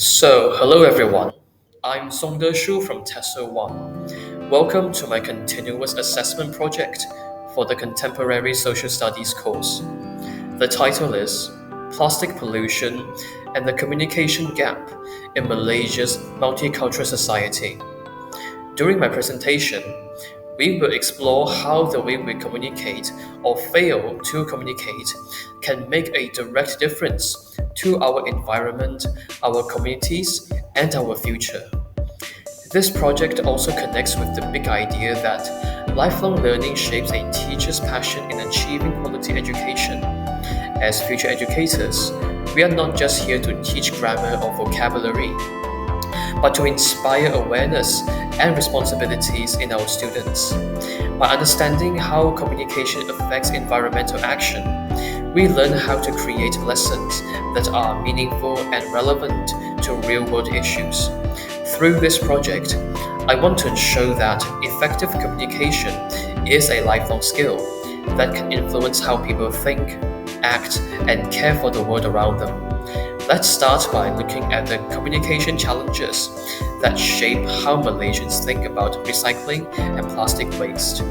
Hello everyone. I'm SHU from TSLB1094. Welcome to my continuous assessment project for the Contemporary Social Studies course. The title is Plastic Pollution and the Communication Gap in Malaysia's Multicultural Society. During my presentation, we will explore how the way we communicate or fail to communicate can make a direct difference to our environment, our communities, and our future. This project also connects with the big idea that lifelong learning shapes a teacher's passion in achieving quality education. As future educators, we are not just here to teach grammar or vocabulary, but to inspire awareness and responsibilities in our students. By understanding how communication affects environmental action, we learn how to create lessons that are meaningful and relevant to real-world issues. Through this project, I want to show that effective communication is a lifelong skill that can influence how people think, act, and care for the world around them. Let's start by looking at the communication challenges that shape how Malaysians think about recycling and plastic waste.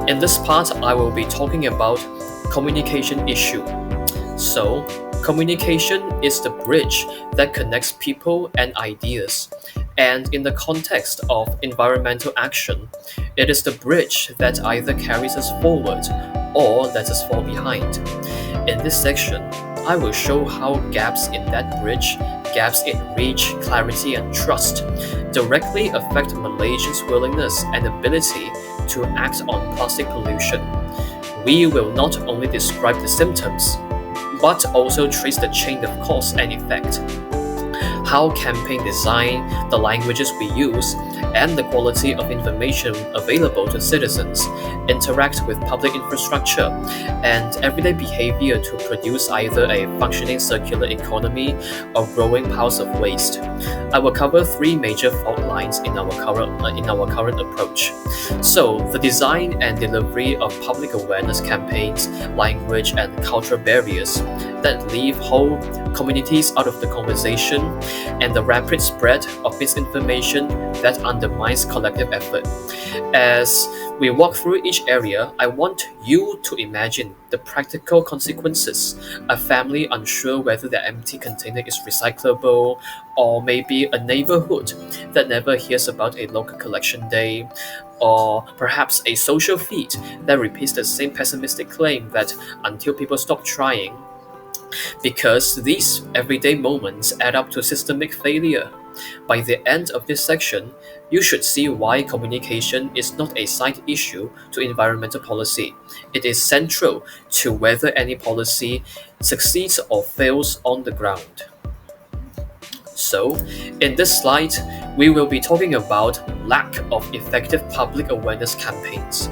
In this part, I will be talking about communication issue. Communication is the bridge that connects people and ideas. And in the context of environmental action, it is the bridge that either carries us forward or lets us fall behind. In this section, I will show how gaps in that bridge, gaps in reach, clarity, and trust, directly affect Malaysians' willingness and ability to act on plastic pollution. We will not only describe the symptoms, but also trace the chain of cause and effect. How campaign design, the languages we use, and the quality of information available to citizens interact with public infrastructure and everyday behavior to produce either a functioning circular economy or growing piles of waste. I will cover three major fault lines in our current approach. The design and delivery of public awareness campaigns, language and cultural barriers that leave whole communities out of the conversation, and the rapid spread of misinformation that undermines collective effort. As we walk through each area, I want you to imagine the practical consequences. A family unsure whether their empty container is recyclable, or maybe a neighborhood that never hears about a local collection day, or perhaps a social feed that repeats the same pessimistic claim that until people stop trying, because these everyday moments add up to systemic failure. By the end of this section, you should see why communication is not a side issue to environmental policy. It is central to whether any policy succeeds or fails on the ground. In this slide, we will be talking about lack of effective public awareness campaigns.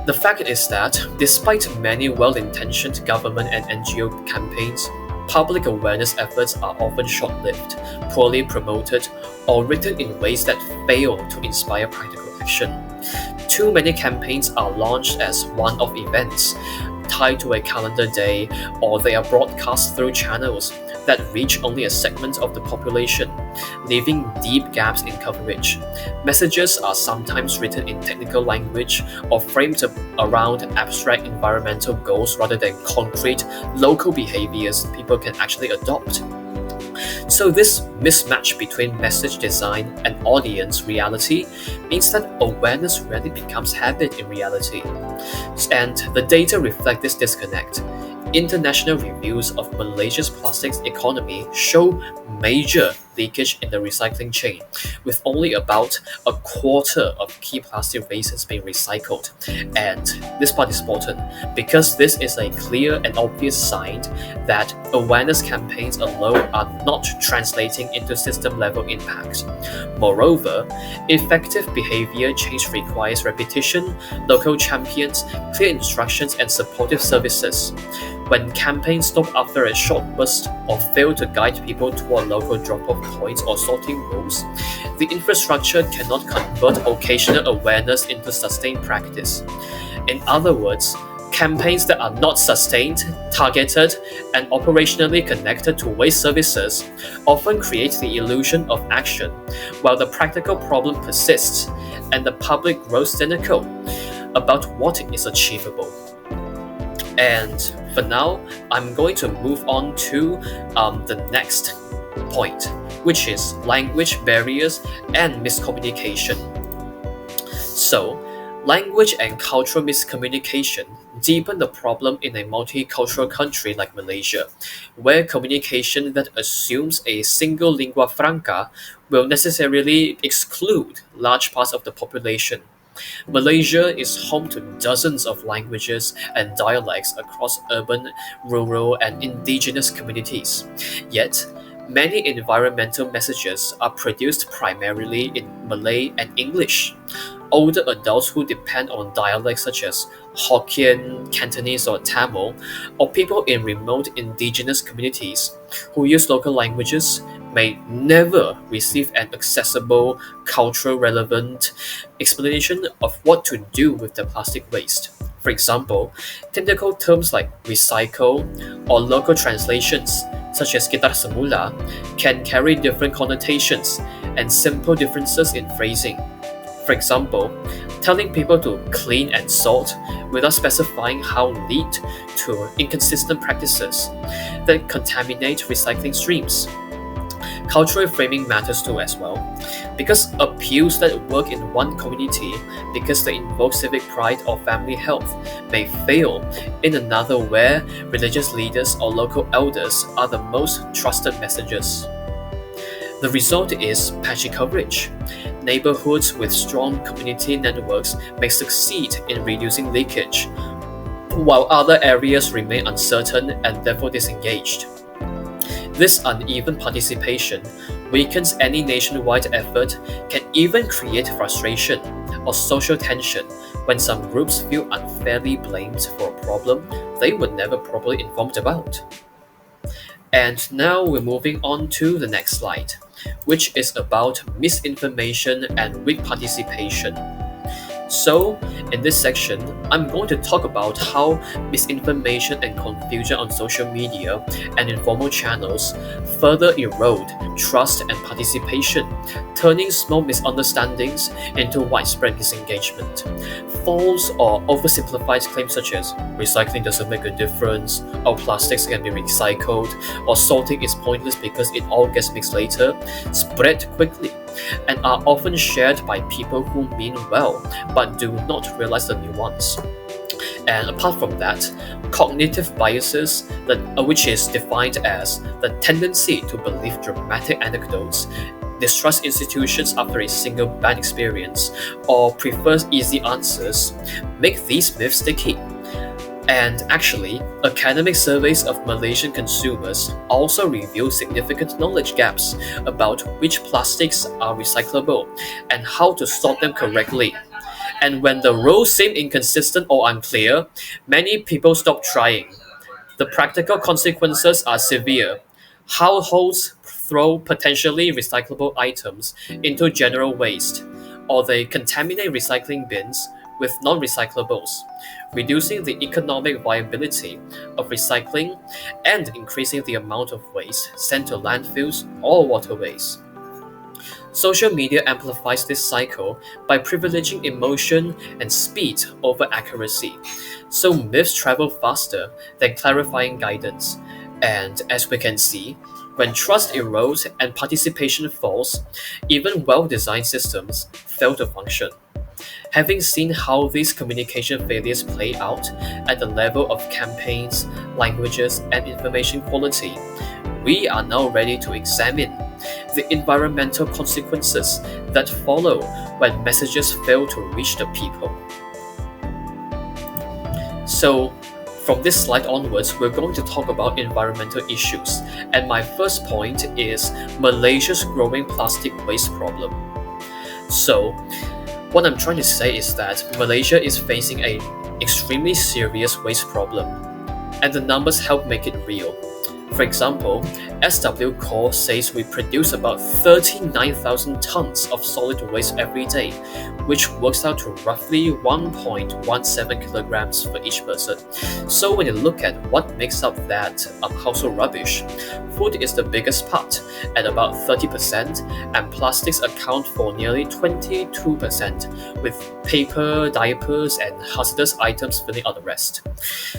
The fact is that, despite many well-intentioned government and NGO campaigns, public awareness efforts are often short-lived, poorly promoted, or written in ways that fail to inspire practical action. Too many campaigns are launched as one-off events, tied to a calendar day, or they are broadcast through channels that reach only a segment of the population, leaving deep gaps in coverage. Messages are sometimes written in technical language or framed around abstract environmental goals rather than concrete local behaviors people can actually adopt. This mismatch between message design and audience reality means that awareness rarely becomes habit in reality. And the data reflect this disconnect. International reviews of Malaysia's plastics economy show major leakage in the recycling chain, with only about a quarter of key plastic resins being recycled. And this part is important because this is a clear and obvious sign that awareness campaigns alone are not translating into system-level impact. Moreover, effective behavior change requires repetition, local champions, clear instructions, and supportive services. When campaigns stop after a short burst or fail to guide people toward local drop-off points or sorting rules, the infrastructure cannot convert occasional awareness into sustained practice. In other words, Campaigns that are not sustained, targeted, and operationally connected to waste services often create the illusion of action, while the practical problem persists and the public grows cynical about what is achievable. And for now, I'm going to move on to the next point, which is language barriers and miscommunication. So, language and cultural miscommunication deepen the problem in a multicultural country like Malaysia, where communication that assumes a single lingua franca will necessarily exclude large parts of the population. Malaysia is home to dozens of languages and dialects across urban, rural, and indigenous communities. Yet, many environmental messages are produced primarily in Malay and English. Older adults who depend on dialects such as Hokkien, Cantonese, or Tamil, or people in remote indigenous communities who use local languages may never receive an accessible, cultural relevant explanation of what to do with the plastic waste. For example, technical terms like recycle or local translations such as gitar semula can carry different connotations and simple differences in phrasing. For example, telling people to clean and salt without specifying how lead to inconsistent practices that contaminate recycling streams. Cultural framing matters too as well, because appeals that work in one community because they invoke civic pride or family health may fail in another where religious leaders or local elders are the most trusted messengers. The result is patchy coverage. Neighborhoods with strong community networks may succeed in reducing leakage, while other areas remain uncertain and therefore disengaged. This uneven participation weakens any nationwide effort, can even create frustration or social tension when some groups feel unfairly blamed for a problem they were never properly informed about. And now we're moving on to the next slide, which is about misinformation and weak participation. So, in this section, I'm going to talk about how misinformation and confusion on social media and informal channels further erode trust and participation, turning small misunderstandings into widespread disengagement. False or oversimplified claims such as recycling doesn't make a difference, or plastics can be recycled, or salting is pointless because it all gets mixed later, spread quickly and are often shared by people who mean well but do not realize the nuance. And apart from that, cognitive biases, which is defined as the tendency to believe dramatic anecdotes, distrust institutions after a single bad experience, or prefers easy answers, make these myths sticky. And actually, academic surveys of Malaysian consumers also reveal significant knowledge gaps about which plastics are recyclable and how to sort them correctly. And when the rules seem inconsistent or unclear, many people stop trying. The practical consequences are severe. Households throw potentially recyclable items into general waste, or they contaminate recycling bins with non-recyclables, reducing the economic viability of recycling and increasing the amount of waste sent to landfills or waterways. Social media amplifies this cycle by privileging emotion and speed over accuracy, so myths travel faster than clarifying guidance. And as we can see, when trust erodes and participation falls, even well-designed systems fail to function. Having seen how these communication failures play out at the level of campaigns, languages, and information quality, we are now ready to examine the environmental consequences that follow when messages fail to reach the people. So, from this slide onwards, we're going to talk about environmental issues, and my first point is Malaysia's growing plastic waste problem. So, what I'm trying to say is that Malaysia is facing an extremely serious waste problem, and the numbers help make it real. For example, SW Core says we produce about 39,000 tons of solid waste every day, which works out to roughly 1.17 kilograms for each person. So when you look at what makes up that household rubbish, food is the biggest part at about 30%, and plastics account for nearly 22%, with paper, diapers, and hazardous items filling out the rest.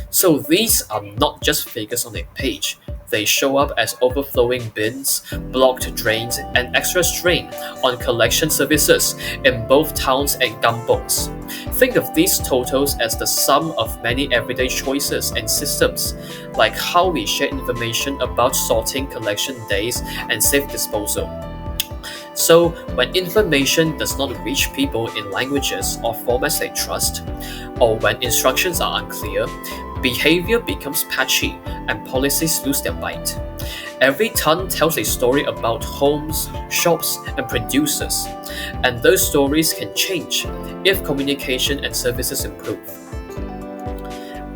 So these are not just figures on a page. They show up as overflowing bins, blocked drains, and extra strain on collection services in both towns and kampongs. Think of these totals as the sum of many everyday choices and systems, like how we share information about sorting, collection days, and safe disposal. So, when information does not reach people in languages or formats they trust, or when instructions are unclear, behavior becomes patchy and policies lose their bite. Every ton tells a story about homes, shops, and producers, and those stories can change if communication and services improve.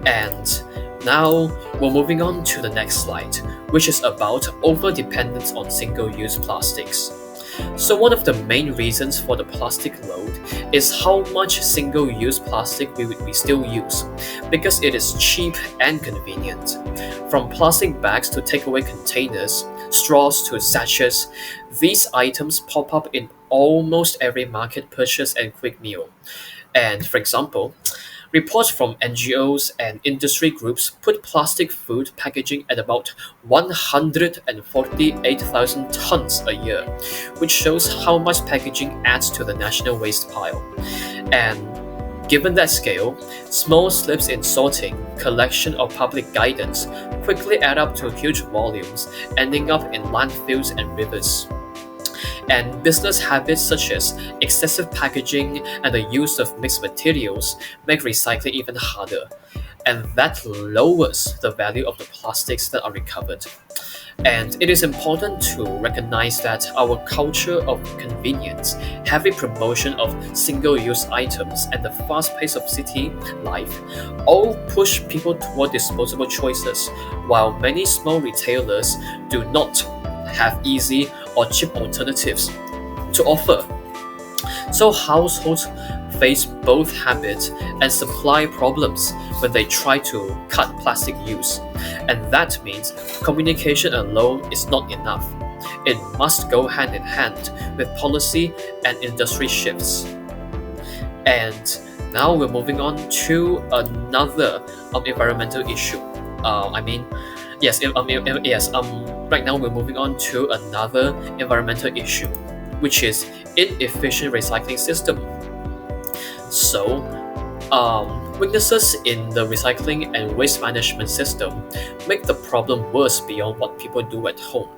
And now we're moving on to the next slide, which is about over-dependence on single-use plastics. So one of the main reasons for the plastic load is how much single-use plastic we still use, because it is cheap and convenient. From plastic bags to takeaway containers, straws to sachets, these items pop up in almost every market purchase and quick meal. And for example, reports from NGOs and industry groups put plastic food packaging at about 148,000 tons a year, which shows how much packaging adds to the national waste pile. And given that scale, small slips in sorting, collection, or public guidance quickly add up to huge volumes, ending up in landfills and rivers. And business habits such as excessive packaging and the use of mixed materials make recycling even harder, and that lowers the value of the plastics that are recovered. And it is important to recognize that our culture of convenience, heavy promotion of single-use items, and the fast pace of city life all push people toward disposable choices, while many small retailers do not have easy or cheap alternatives to offer. So households face both habit and supply problems when they try to cut plastic use, and that means communication alone is not enough. It must go hand in hand with policy and industry shifts. And now we're moving on to another environmental issue. Right now we're moving on to another environmental issue, which is inefficient recycling system. So, weaknesses in the recycling and waste management system make the problem worse beyond what people do at home.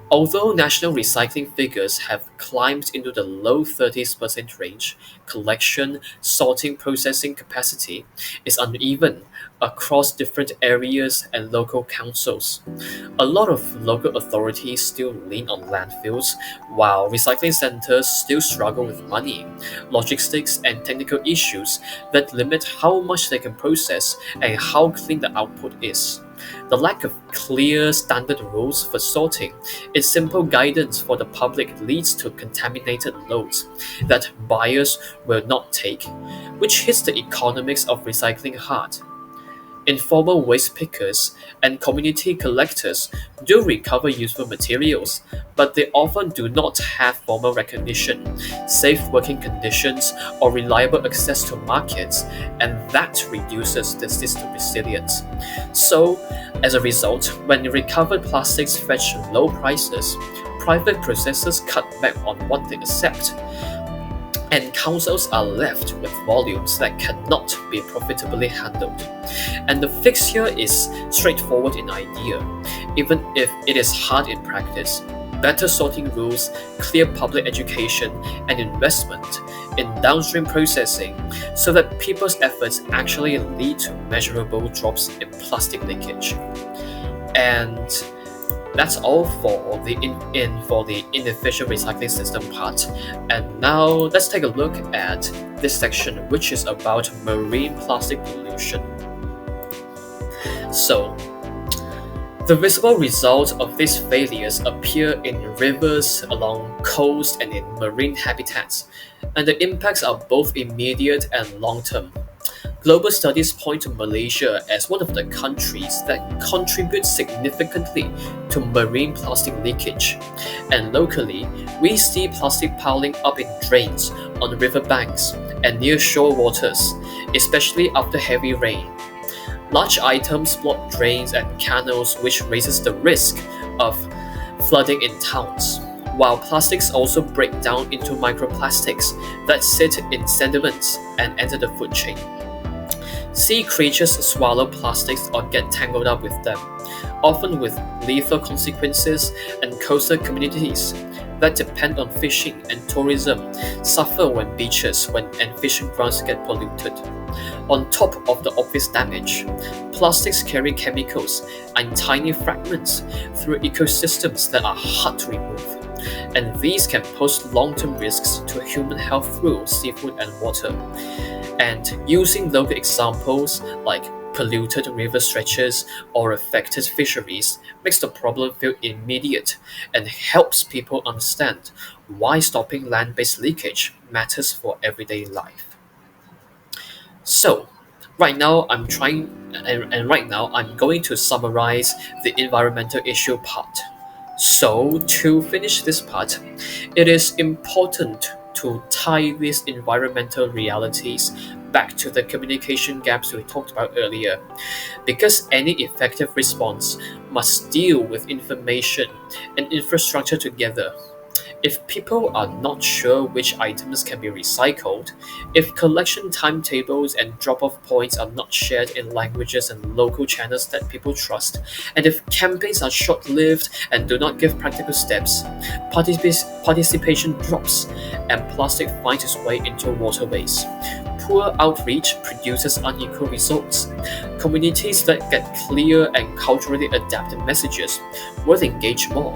Although national recycling figures have climbed into the low 30% range, collection, sorting, processing capacity is uneven across different areas and local councils. A lot of local authorities still lean on landfills, while recycling centers still struggle with money, logistics, and technical issues that limit how much they can process and how clean the output is. The lack of clear standard rules for sorting and simple guidance for the public leads to contaminated loads that buyers will not take, which hits the economics of recycling hard. Informal waste pickers and community collectors do recover useful materials, but they often do not have formal recognition, safe working conditions, or reliable access to markets, and that reduces the system resilience. So, as a result, when recovered plastics fetch low prices, private processors cut back on what they accept, and councils are left with volumes that cannot be profitably handled. And the fix here is straightforward in idea, even if it is hard in practice. Better sorting rules, clear public education, and investment in downstream processing so that people's efforts actually lead to measurable drops in plastic leakage. And that's all for the inefficient recycling system part. And now let's take a look at this section, which is about marine plastic pollution. So, The visible results of these failures appear in rivers, along coasts, and in marine habitats, and the impacts are both immediate and long term. Global studies point to Malaysia as one of the countries that contribute significantly to marine plastic leakage. And locally, we see plastic piling up in drains, on riverbanks, and near shore waters, especially after heavy rain. Large items block drains and canals, which raises the risk of flooding in towns. While plastics also break down into microplastics that sit in sediments and enter the food chain. Sea creatures swallow plastics or get tangled up with them, often with lethal consequences, and coastal communities that depend on fishing and tourism suffer when beaches and fishing grounds get polluted. On top of the obvious damage, plastics carry chemicals and tiny fragments through ecosystems that are hard to remove, and these can pose long-term risks to human health through seafood and water. And using local examples like polluted river stretches or affected fisheries makes the problem feel immediate and helps people understand why stopping land-based leakage matters for everyday life. So, right now I'm going to summarize the environmental issue part. So, to finish this part, it is important to tie these environmental realities back to the communication gaps we talked about earlier, because any effective response must deal with information and infrastructure together. If people are not sure which items can be recycled, if collection timetables and drop off points are not shared in languages and local channels that people trust, and if campaigns are short lived and do not give practical steps, participation drops and plastic finds its way into waterways. Poor outreach produces unequal results. Communities that get clear and culturally adapted messages will engage more,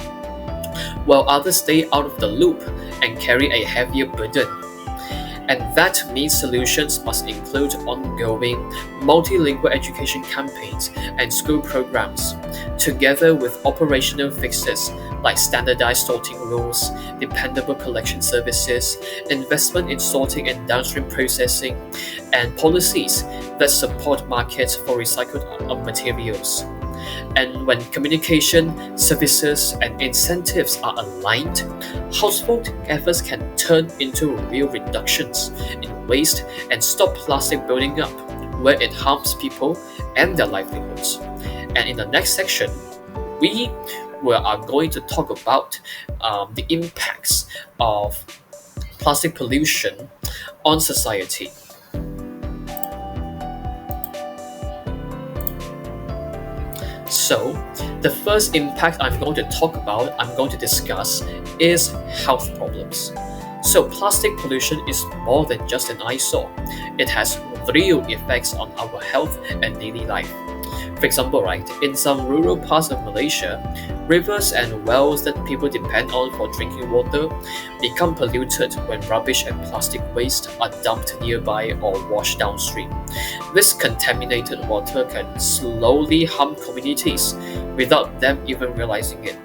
while others stay out of the loop and carry a heavier burden. And that means solutions must include ongoing multilingual education campaigns and school programs, together with operational fixes like standardized sorting rules, dependable collection services, investment in sorting and downstream processing, and policies that support markets for recycled materials. And when communication, services, and incentives are aligned, household efforts can turn into real reductions in waste and stop plastic building up where it harms people and their livelihoods. And in the next section, we are going to talk about the impacts of plastic pollution on society. So, the first impact I'm going to discuss is health problems. So, plastic pollution is more than just an eyesore. It has real effects on our health and daily life. For example, right, in some rural parts of Malaysia, rivers and wells that people depend on for drinking water become polluted when rubbish and plastic waste are dumped nearby or washed downstream. This contaminated water can slowly harm communities without them even realizing it.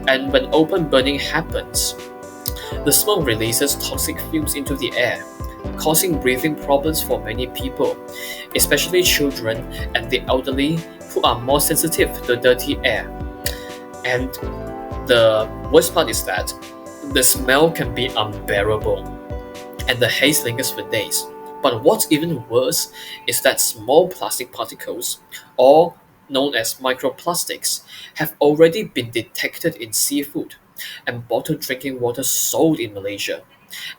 And when open burning happens, the smoke releases toxic fumes into the air, causing breathing problems for many people, especially children and the elderly who are more sensitive to dirty air. And the worst part is that the smell can be unbearable and the haze lingers for days. But what's even worse is that small plastic particles, or known as microplastics, have already been detected in seafood and bottled drinking water sold in Malaysia.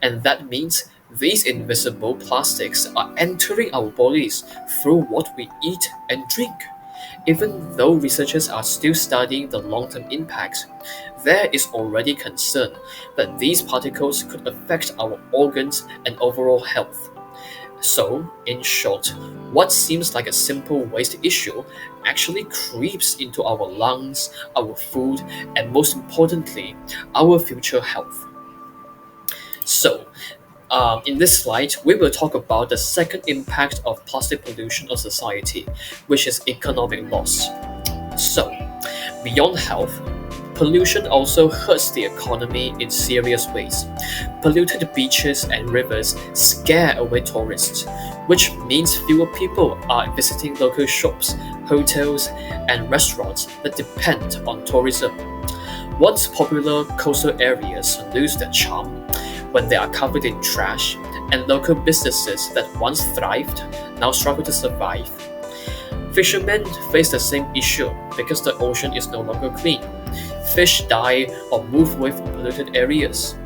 And that means these invisible plastics are entering our bodies through what we eat and drink. Even though researchers are still studying the long-term impacts, there is already concern that these particles could affect our organs and overall health. So, in short, what seems like a simple waste issue actually creeps into our lungs, our food, and most importantly, our future health. So, in this slide, we will talk about the second impact of plastic pollution on society, which is economic loss. So, Beyond health, pollution also hurts the economy in serious ways. Polluted beaches and rivers scare away tourists, which means fewer people are visiting local shops, hotels, and restaurants that depend on tourism. Once popular coastal areas lose their charm when they are covered in trash, and local businesses that once thrived now struggle to survive. Fishermen face the same issue because the ocean is no longer clean. Fish die or move away from polluted areas,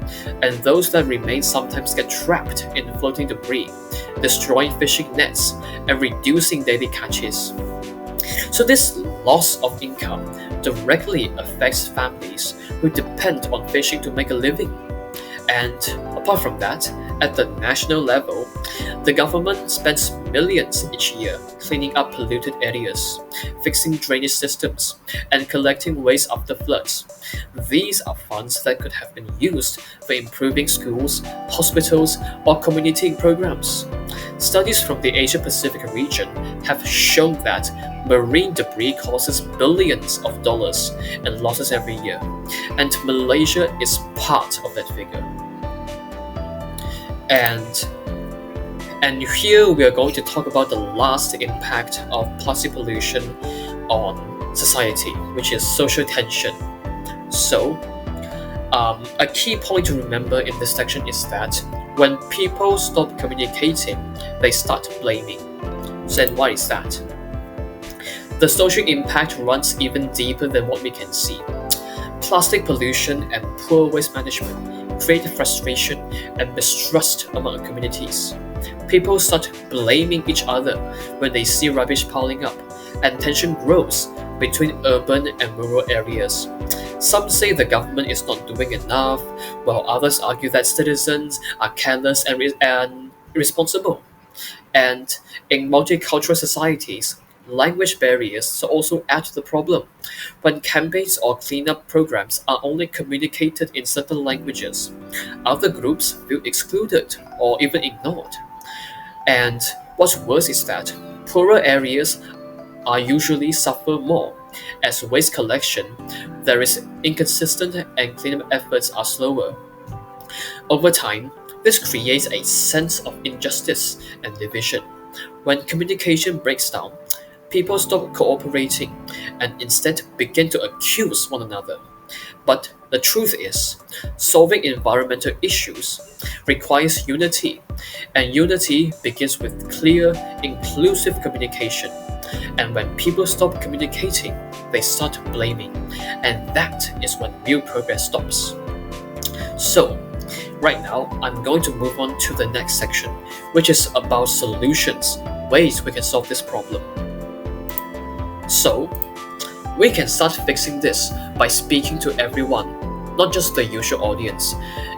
and those that remain sometimes get trapped in floating debris, destroying fishing nets and reducing daily catches. So this loss of income directly affects families who depend on fishing to make a living. And apart from that, at the national level, the government spends millions each year cleaning up polluted areas, fixing drainage systems, and collecting waste after floods. These are funds that could have been used for improving schools, hospitals, or community programs. Studies from the Asia-Pacific region have shown that marine debris causes billions of dollars in losses every year, and Malaysia is part of that figure. And here we are going to talk about the last impact of plastic pollution on society, which is social tension. So, a key point to remember in this section is that when people stop communicating, they start blaming. So then what is that? The social impact runs even deeper than what we can see. Plastic pollution and poor waste management create frustration and mistrust among communities. People start blaming each other when they see rubbish piling up, and tension grows between urban and rural areas. Some say the government is not doing enough, while others argue that citizens are careless and irresponsible. And in multicultural societies, language barriers also add to the problem. When campaigns or cleanup programs are only communicated in certain languages, other groups feel excluded or even ignored. And what's worse is that poorer areas are usually suffer more. As waste collection, there is inconsistent and cleanup efforts are slower. Over time, this creates a sense of injustice and division. When communication breaks down, people stop cooperating and instead begin to accuse one another. But the truth is, solving environmental issues requires unity, and unity begins with clear, inclusive communication. And when people stop communicating, they start blaming, and that is when real progress stops. So, right now, I'm going to move on to the next section, which is about solutions, ways we can solve this problem. So, we can start fixing this by speaking to everyone, not just the usual audience.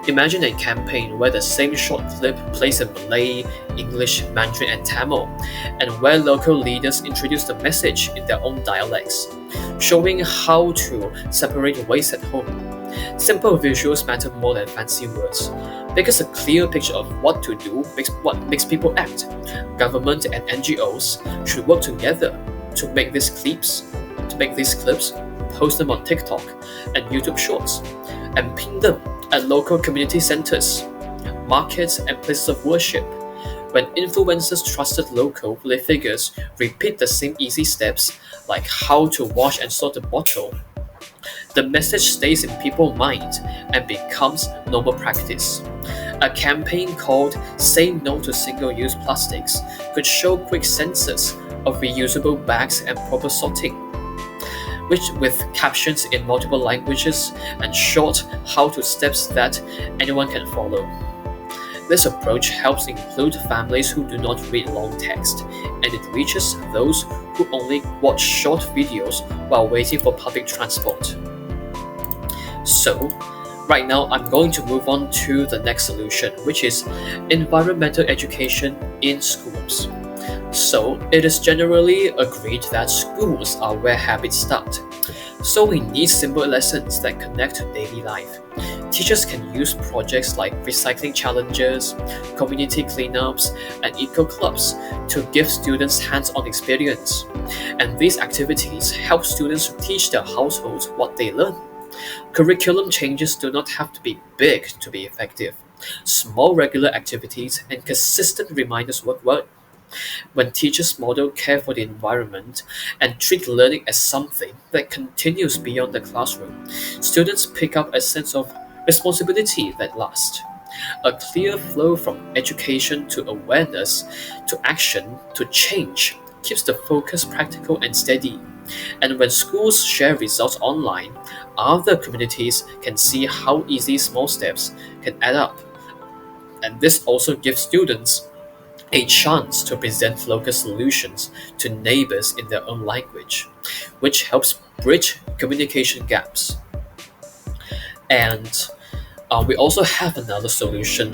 Imagine a campaign where the same short clip plays in Malay, English, Mandarin, and Tamil, and where local leaders introduce the message in their own dialects, showing how to separate waste at home. Simple visuals matter more than fancy words, because a clear picture of what to do makes people act. Government and NGOs should work together to make these clips, post them on TikTok and YouTube Shorts, and pin them at local community centers, markets, and places of worship. When influencers trusted local figures repeat the same easy steps, like how to wash and sort a bottle, the message stays in people's minds and becomes normal practice. A campaign called Say No to Single-Use Plastics could show quick census of reusable bags and proper sorting, which with captions in multiple languages and short how-to steps that anyone can follow. This approach helps include families who do not read long text, and it reaches those who only watch short videos while waiting for public transport. So, right now I'm going to move on to the next solution, which is environmental education in schools. So, it is generally agreed that schools are where habits start. So we need simple lessons that connect to daily life. Teachers can use projects like recycling challenges, community cleanups, and eco clubs to give students hands-on experience. And these activities help students teach their households what they learn. Curriculum changes do not have to be big to be effective. Small regular activities and consistent reminders work well. When teachers model care for the environment and treat learning as something that continues beyond the classroom, students pick up a sense of responsibility that lasts. A clear flow from education to awareness to action to change keeps the focus practical and steady. And when schools share results online, other communities can see how easy small steps can add up. And this also gives students a chance to present local solutions to neighbors in their own language, which helps bridge communication gaps. And we also have another solution,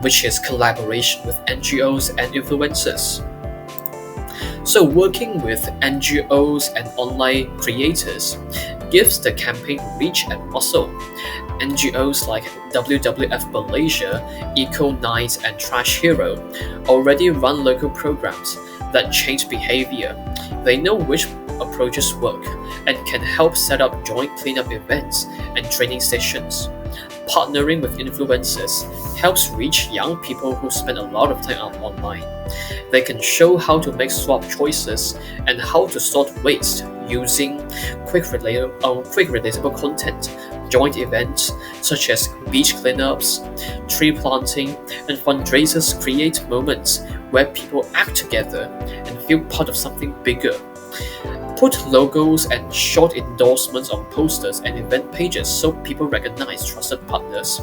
which is collaboration with NGOs and influencers. So, working with NGOs and online creators gives the campaign reach and muscle. NGOs like WWF Malaysia, Eco Nights, and Trash Hero already run local programs that change behavior. They know which approaches work and can help set up joint cleanup events and training sessions. Partnering with influencers helps reach young people who spend a lot of time online. They can show how to make swap choices and how to sort waste using quick relatable content. Joint events such as beach cleanups, tree planting, and fundraisers create moments where people act together and feel part of something bigger. Put logos and short endorsements on posters and event pages so people recognize trusted partners.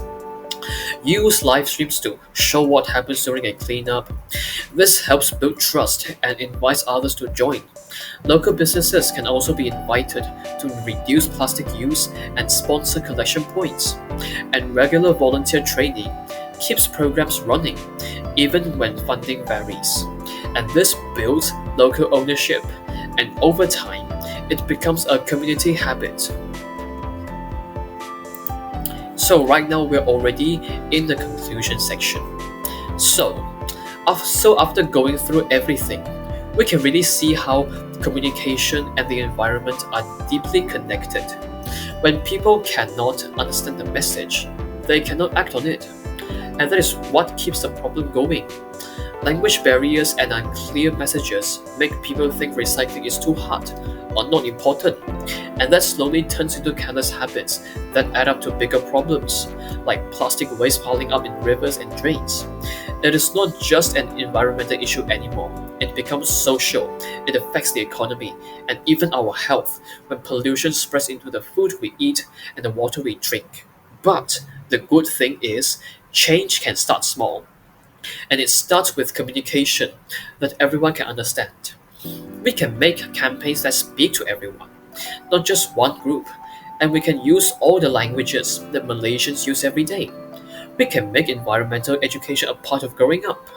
Use live streams to show what happens during a cleanup. This helps build trust and invites others to join. Local businesses can also be invited to reduce plastic use and sponsor collection points. And regular volunteer training keeps programs running, even when funding varies. And this builds local ownership, and over time, it becomes a community habit. So right now we're already in the conclusion section. So after going through everything, we can really see how communication and the environment are deeply connected. When people cannot understand the message, they cannot act on it. And that is what keeps the problem going. Language barriers and unclear messages make people think recycling is too hard or not important, and that slowly turns into careless habits that add up to bigger problems, like plastic waste piling up in rivers and drains. It is not just an environmental issue anymore. It becomes social, it affects the economy, and even our health when pollution spreads into the food we eat and the water we drink. But the good thing is, change can start small. And it starts with communication that everyone can understand. We can make campaigns that speak to everyone, not just one group, and we can use all the languages that Malaysians use every day. We can make environmental education a part of growing up,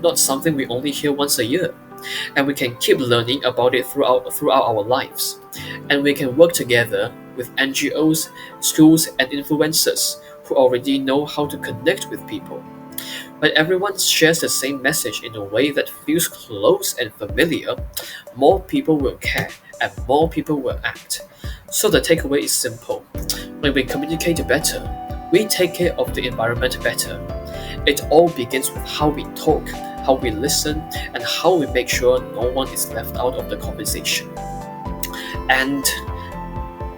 not something we only hear once a year. And we can keep learning about it throughout our lives. And we can work together with NGOs, schools, and influencers who already know how to connect with people. When everyone shares the same message in a way that feels close and familiar, more people will care and more people will act. So the takeaway is simple. When we communicate better, we take care of the environment better. It all begins with how we talk, how we listen, and how we make sure no one is left out of the conversation. And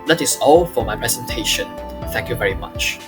that is all for my presentation. Thank you very much.